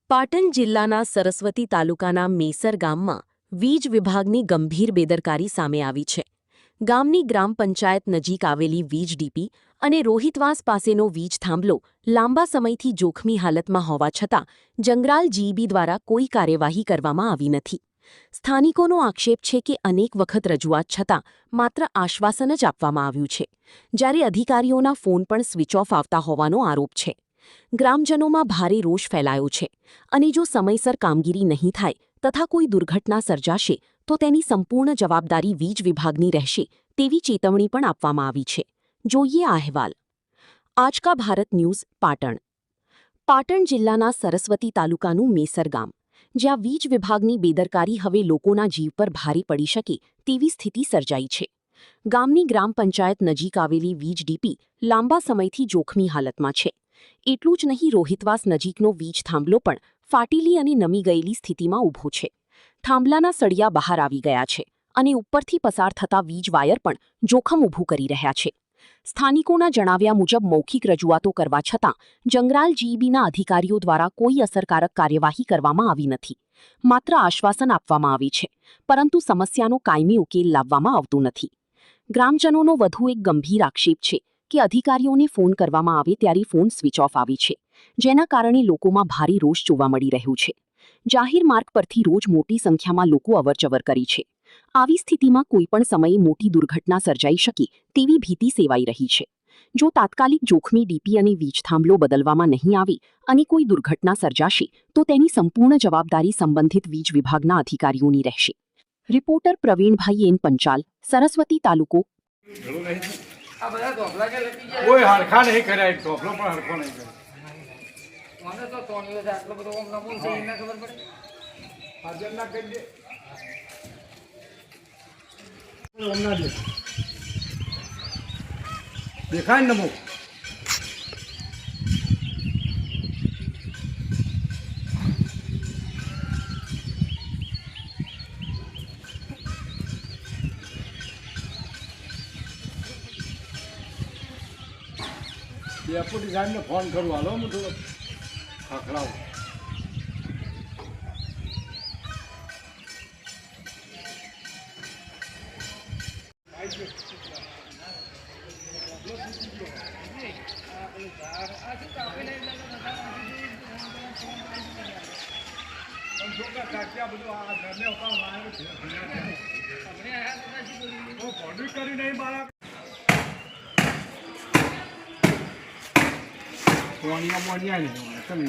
પાટણ જિલ્લાના સરસ્વતી તાલુકાના મેસર ગામમાં વીજ વિભાગની ગંભીર બેદરકારી સામે આવી છે. ગામની ગ્રામ પંચાયત નજીક આવેલી વીજ ડીપી અને રોહિતવાસ પાસેનો વીજ થાંભલો લાંબા સમયથી જોખમી હાલતમાં હોવા છતાં જંગરાલ જીઈબી દ્વારા કોઈ કાર્યવાહી કરવામાં આવી નથી. સ્થાનિકોનો આક્ષેપ છે કે અનેક વખત રજૂઆત છતાં માત્ર આશ્વાસન જ આપવામાં આવ્યું છે, જ્યારે અધિકારીઓના ફોન પણ સ્વિચ ઓફ આવતા હોવાનો આરોપ છે. ગ્રામજનોમાં ભારે રોષ ફેલાયો છે અને જો સમયસર કામગીરી નહીં થાય તથા કોઈ દુર્ઘટના સર્જાશે તો તેની સંપૂર્ણ જવાબદારી વીજ વિભાગની રહેશે તેવી ચેતવણી પણ આપવામાં આવી છે. જોઈએ આ અહેવાલ. આજ કા ભારત ન્યૂઝ પાટણ. પાટણ જિલ્લાના સરસ્વતી તાલુકાનું મેસર ગામ, જ્યાં વીજ વિભાગની બેદરકારી હવે લોકોના જીવ પર ભારે પડી શકે તેવી સ્થિતિ સર્જાઈ છે. ગામની ગ્રામ પંચાયત નજીક આવેલી વીજ ડીપી લાંબા સમયથી જોખમી હાલતમાં છે. એટલું જ નહીં, રોહિતવાસ નજીકનો વીજ થાંભલો પણ ફાટેલી અને નમી ગયેલી સ્થિતિમાં ઊભો છે. થાંભલાના સળિયા બહાર આવી ગયા છે અને ઉપરથી પસાર થતા વીજ વાયર પણ જોખમ ઊભું કરી રહ્યા છે. સ્થાનિકોના જણાવ્યા મુજબ મૌખિક રજૂઆતો કરવા છતાં જંગરાલ જીઈબીના અધિકારીઓ દ્વારા કોઈ અસરકારક કાર્યવાહી કરવામાં આવી નથી. માત્ર આશ્વાસન આપવામાં આવે છે, પરંતુ સમસ્યાનો કાયમી ઉકેલ લાવવામાં આવતો નથી. ગ્રામજનોનો વધુ એક ગંભીર આક્ષેપ છે કે અધિકારીઓને ફોન કરવામાં આવે ત્યારે ફોન સ્વિચ ઓફ આવે છે, જેના કારણે લોકોમાં ભારે રોષ જોવા મળી રહ્યું છે. જાહેર માર્ગ પરથી રોજ મોટી સંખ્યામાં લોકો અવરજવર કરે છે. આવી સ્થિતિમાં કોઈપણ સમયે મોટી દુર્ઘટના સર્જાઈ શકે તેવી ભીતિ સેવાઈ રહી છે. જો તાત્કાલિક જોખમી ડીપી અને વીજ થાંભલો બદલવામાં નહીં આવે અને કોઈ દુર્ઘટના સર્જાશે તો તેની સંપૂર્ણ જવાબદારી સંબંધિત વીજ વિભાગના અધિકારીઓની રહેશે. રિપોર્ટર પ્રવીણભાઈ એન પંચાલ, સરસ્વતી તાલુકો. કોઈ હરખા નહીં કર્યા, એક ઢોકલો પણ હરખો નહીં કર્યો. મને તો તોણ્યો છે આટલો બધો ઓમ નમૂન છે એને ખબર પડે. હાજર ના કરી દે. ઓમ ના દે. દેખાય ને નમો. ડેપ્યુટી સાહેબને ફોન કરું, હાલો હું થોડો ખખડાવું. કરી નહીં મારા મોણિયા મોણિયા નહીં તમે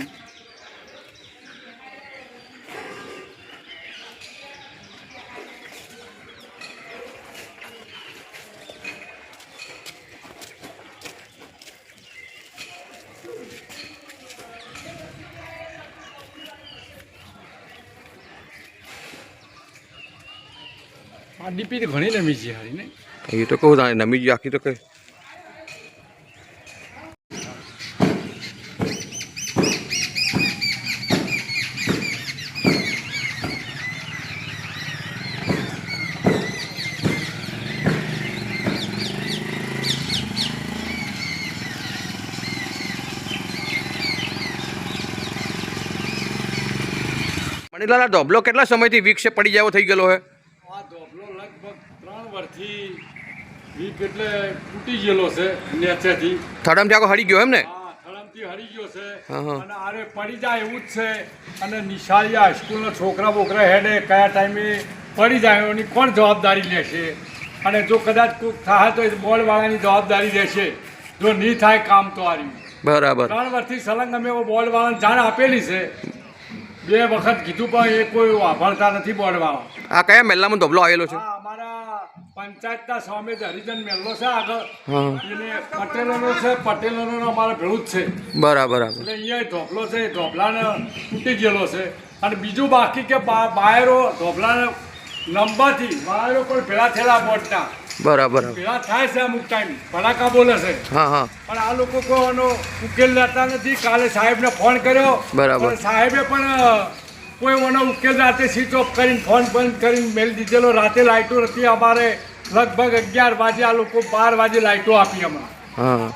આ ડીપી તો ઘણી નમી છે હારી ને. એ તો કહું તાને નમી ગઈ આખી તો કઈ. મણીલાલ, ધોબલો કેટલા સમયથી વિક્ષેપ પડી જાવ થઈ ગયેલો હે? આ ધોબલો લગભગ 3 વર્ષથી વીક એટલે તૂટી ગયેલો છે નેચેથી. થડમથી આખો હળી ગયો એમ ને? હા, થડમથી હળી ગયો છે. હા. અને આરે પડી જાય એવું જ છે. અને નિશાળિયા સ્કૂલના છોકરા બોકરા હેડે કયા ટાઈમે પડી જાય એની કોણ જવાબદારી લેશે? અને જો કદાચ કોઈ થાય તો બોર્ડવાળાની જવાબદારી રહેશે. જો નહીં થાય કામ તો આર્યું. બરાબર. 3 વર્ષથી સલંગ અમે બોર્ડવાળાને જાણ આપેલી છે. 2 વખત કીધું પણ એ કોઈ વાપરતા નથી બોર્ડવાળા. આ કયા મહેલામાં ધોબલો આવેલો છે? હા, અમારા પંચાયતના સામે જ હરિજન મેલ્લો છે આગળ. હા. એને પટેલોનો છે, પટેલોનો અમારે ભેળું જ છે. બરાબર. એટલે અહીંયા ધોબલો છે, ધોબલાને તૂટી ગયેલો છે. અને બીજું બાકી કે બાયરો ધોબલાને લંબાથી બાયરો પણ ભેળા થયેલા બોર્ડના. બરાબર. ભેળા થાય છે અમુક ટાઈમ, ભડાકા બોલે છે. હા. પણ આ લોકો કોઈનો ઉકેલ લેતા નથી. કાલે સાહેબને ફોન કર્યો, બરાબર. સાહેબે પણ કોઈ એનો ઉકેલ રાતે સ્વિચ ઓફ કરીને ફોન બંધ કરીને મેળ દીધેલો. રાતે લાઇટો નથી. અમારે લગભગ 11 વાગે આ લોકો 12 વાગે લાઇટો આપી હમણાં. હા.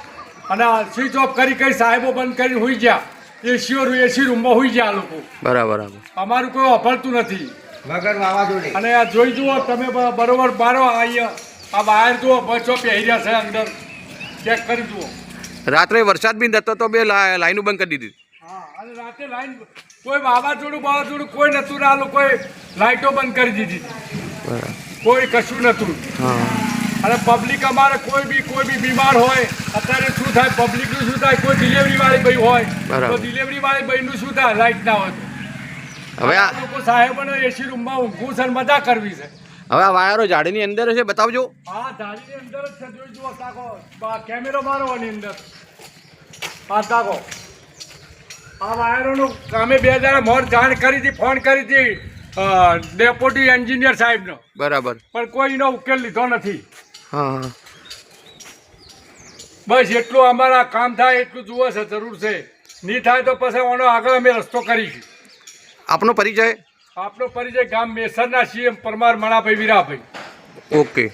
અને સ્વિચ ઓફ કરી સાહેબો બંધ કરીને હોઈ ગયા. એસી રૂમમાં હોઈ જાય આ લોકો. બરાબર. અમારું કોઈ અફળતું નથી. વગર વાવાઝોડે. અને આ જોઈ જુઓ તમે બરોબર બારો અહીંયા આ વાયર જુઓ બચો પહેરી રહ્યા છે અંદર. ચેક કરી જુઓ. રાત્રે વરસાદ બી નતો તો બે લાઈનો બંધ કરી દીધી. હા, અને રાતે લાઈન કોઈ વાવાઝોડું કોઈ નતું ને આ લોકોએ લાઈટો બંધ કરી દીધી. કોઈ કશું નતું. અને પબ્લિક અમારે કોઈ બી બીમાર હોય અત્યારે શું થાય પબ્લિકનું શું થાય કોઈ ડિલિવરી વાળી ભાઈ હોય તો ડિલિવરી વાળી ભાઈનું શું થાય લાઈટ ના હોય તો. હવે આ લોકો સાહેબોને એસી રૂમમાં ઊંઘવું છે મજા કરવી છે. હવે આ વાયરો ઝાડીની અંદર છે, બતાવજો. હા, ધારીની અંદર જ છે. જોઈ જુઓ તાકો કેમેરો મારો આની અંદર. હા તાકો આ વાયરોનું અમે 2 દાડા મોર જાણ કરી હતી, ફોન કરી હતી ડેપ્યુટી એન્જિનિયર સાહેબનો. બરાબર. પણ કોઈ એનો ઉકેલ લીધો નથી. હા. બસ એટલું અમારા કામ થાય એટલું જુઓ છે, જરૂર છે. નહીં થાય તો પછી આનો આગળ અમે રસ્તો કરીશું. આપનો પરિચય? આપણો પરિચય ગામ મેસરના સીએમ પરમાર મણાભાઈ વીરાભાઈ. ઓકે.